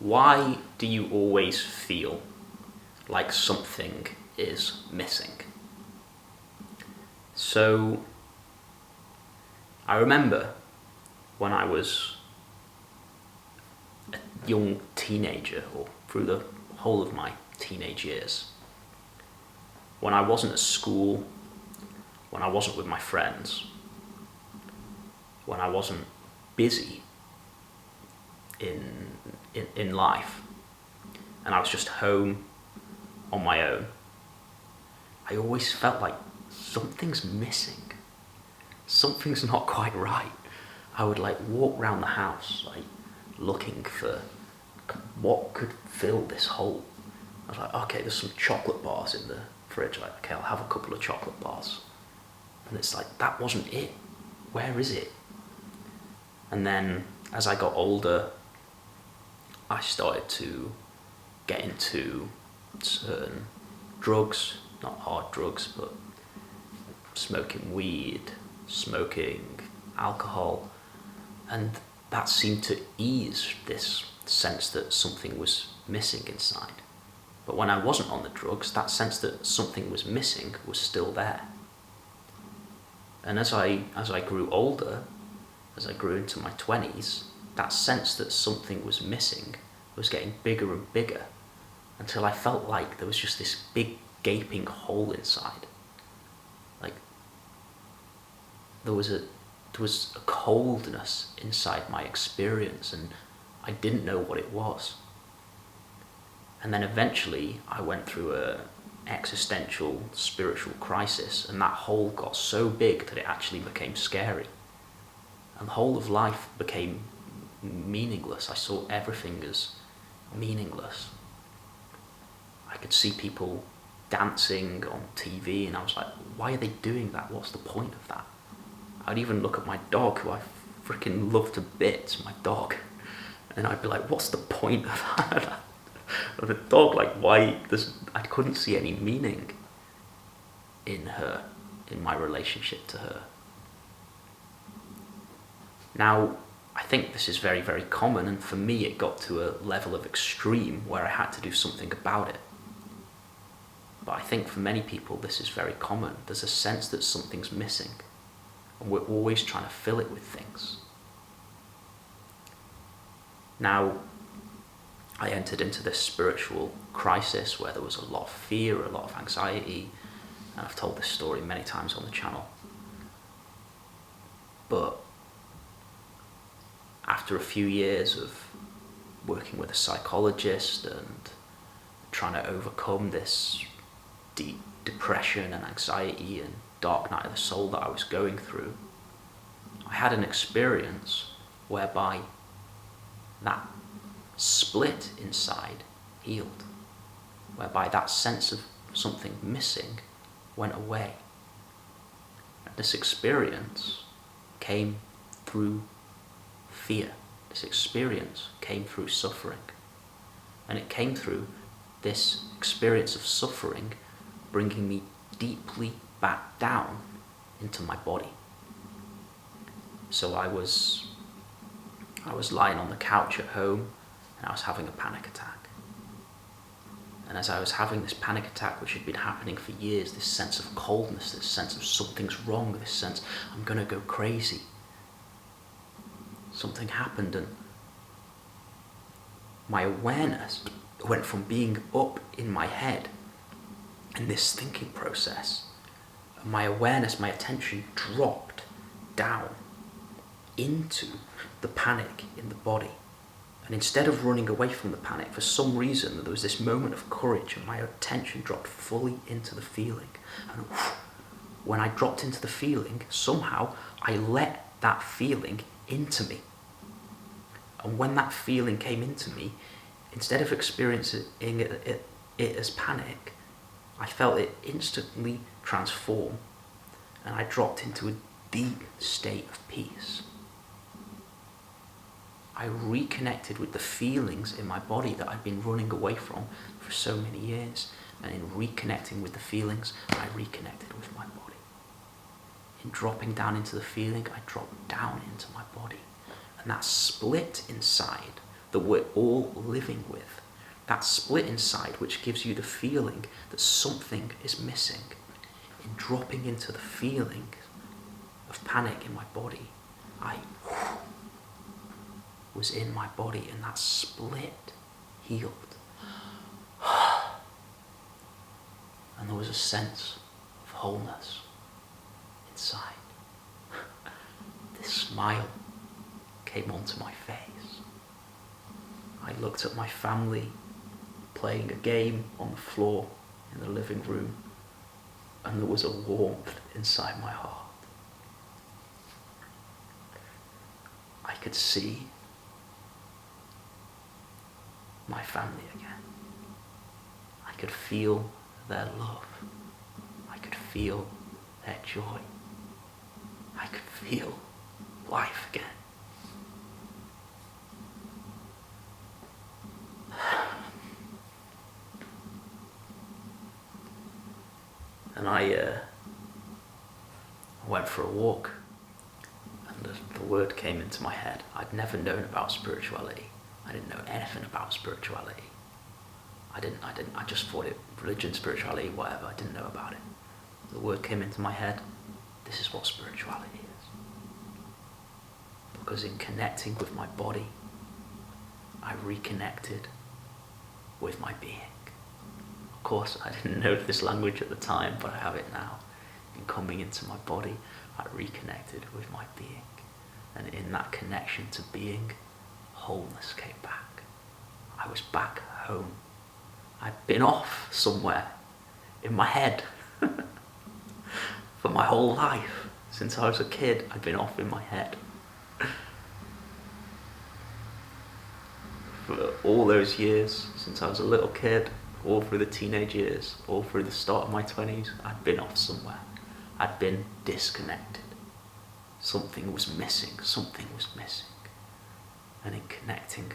Why do you always feel like something is missing? So, I remember when I was a young teenager, or through the whole of my teenage years, when I wasn't at school, when I wasn't with my friends, when I wasn't busy in life, and I was just home on my own, I always felt like something's missing. Something's not quite right. I would walk around the house looking for what could fill this hole. I was like, okay, there's some chocolate bars in the fridge. Okay, I'll have a couple of chocolate bars. And it's like, that wasn't it. Where is it? And then as I got older, I started to get into certain drugs, not hard drugs, but smoking weed, smoking alcohol, and that seemed to ease this sense that something was missing inside. But when I wasn't on the drugs, that sense that something was missing was still there. And as I grew older, as I grew into my 20s, that sense that something was missing was getting bigger and bigger, until I felt like there was just this big gaping hole inside. Like there was a coldness inside my experience, and I didn't know what it was. And then eventually I went through a existential spiritual crisis, and that hole got so big that it actually became scary. And the whole of life became meaningless. I saw everything as meaningless. I could see people dancing on TV, and I was like, why are they doing that? What's the point of that? I'd even look at my dog, who I freaking love to bits, my dog, and I'd be like, what's the point of that? Of a dog, why? I couldn't see any meaning in her, in my relationship to her. Now, I think this is very, very common, and for me it got to a level of extreme where I had to do something about it. But I think for many people this is very common. There's a sense that something's missing, and we're always trying to fill it with things. Now, I entered into this spiritual crisis where there was a lot of fear, a lot of anxiety, and I've told this story many times on the channel. But after a few years of working with a psychologist and trying to overcome this deep depression and anxiety and dark night of the soul that I was going through, I had an experience whereby that split inside healed, whereby that sense of something missing went away. And this experience came through fear. This experience came through suffering. And it came through this experience of suffering bringing me deeply back down into my body. So I was lying on the couch at home, and I was having a panic attack. And as I was having this panic attack, which had been happening for years, this sense of coldness, this sense of something's wrong, this sense I'm gonna go crazy, something happened, and my awareness went from being up in my head in this thinking process, and my awareness, my attention dropped down into the panic in the body. And instead of running away from the panic, for some reason there was this moment of courage, and my attention dropped fully into the feeling. And when I dropped into the feeling, somehow I let that feeling into me. And when that feeling came into me, instead of experiencing it as panic, I felt it instantly transform, and I dropped into a deep state of peace. I reconnected with the feelings in my body that I'd been running away from for so many years. And in reconnecting with the feelings, I reconnected with my body. In dropping down into the feeling, I dropped down into my body. And that split inside, that we're all living with. That split inside which gives you the feeling that something is missing. In dropping into the feeling of panic in my body, I was in my body, and that split healed. And there was a sense of wholeness inside. This smile came onto my face. I looked at my family playing a game on the floor in the living room, and there was a warmth inside my heart. I could see my family again. I could feel their love. I could feel their joy. I could feel life again. And I went for a walk, and the word came into my head. I'd never known about spirituality. I didn't know anything about spirituality. I just thought it, religion, spirituality, whatever, I didn't know about it. The word came into my head, this is what spirituality is. Because in connecting with my body, I reconnected with my being. Of course, I didn't know this language at the time, but I have it now. In coming into my body, I reconnected with my being. And in that connection to being, wholeness came back. I was back home. I'd been off somewhere in my head for my whole life. Since I was a kid, I'd been off in my head. For all those years, since I was a little kid, all through the teenage years, all through the start of my 20s, I'd been off somewhere. I'd been disconnected. Something was missing. And in connecting,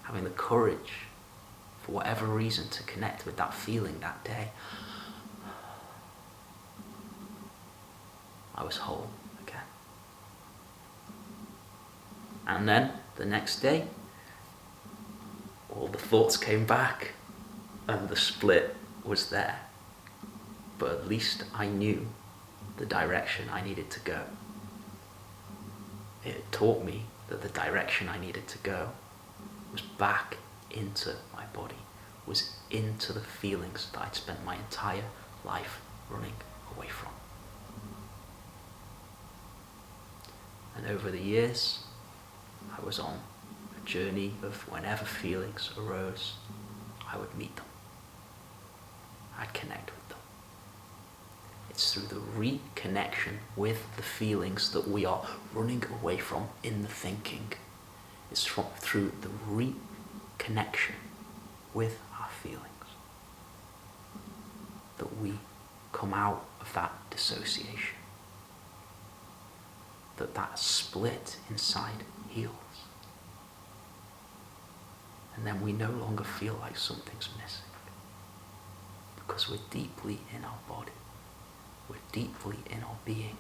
having the courage, for whatever reason, to connect with that feeling that day, I was whole again. And then, the next day, all the thoughts came back, and the split was there. But at least I knew the direction I needed to go. It taught me that the direction I needed to go was back into my body, was into the feelings that I'd spent my entire life running away from. And over the years, I was on a journey of whenever feelings arose, I would meet them. I'd connect with them. It's through the reconnection with the feelings that we are running away from in the thinking. It's through the reconnection with our feelings that we come out of that dissociation. That split inside heals. And then we no longer feel like something's missing. Because we're deeply in our body. We're deeply in our being.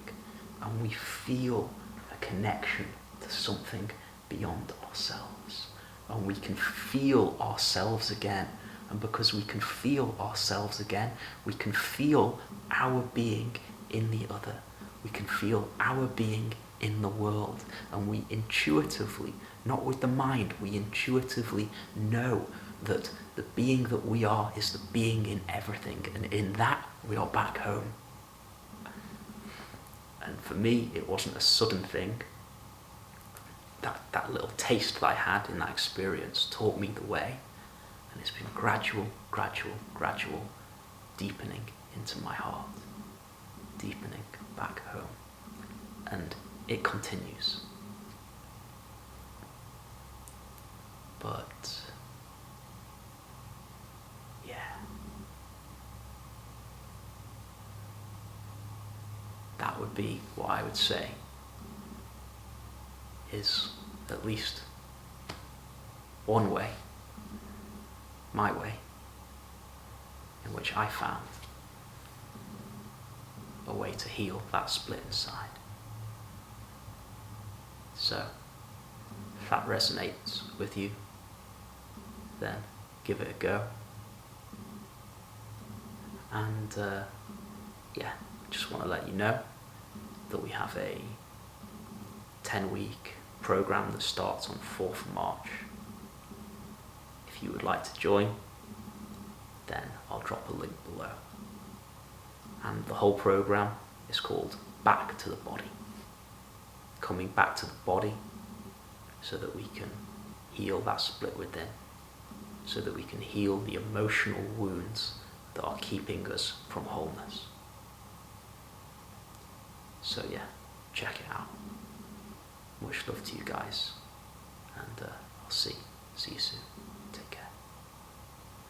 And we feel a connection to something beyond ourselves. And we can feel ourselves again. And because we can feel ourselves again, we can feel our being in the other. We can feel our being in the world. And we intuitively, not with the mind, we intuitively know that the being that we are is the being in everything. And in that, we are back home. And for me, it wasn't a sudden thing. That little taste that I had in that experience taught me the way. And it's been gradual deepening into my heart. Deepening back home. And it continues. But, yeah. That would be what I would say is at least one way, my way, in which I found a way to heal that split inside. So, if that resonates with you, then give it a go. And yeah, just want to let you know that we have a 10-week program that starts on 4th of March. If you would like to join, then I'll drop a link below. And the whole program is called Back to the Body. Coming back to the body so that we can heal that split within, so that we can heal the emotional wounds that are keeping us from wholeness. So yeah, check it out. Much love to you guys, and I'll see you soon.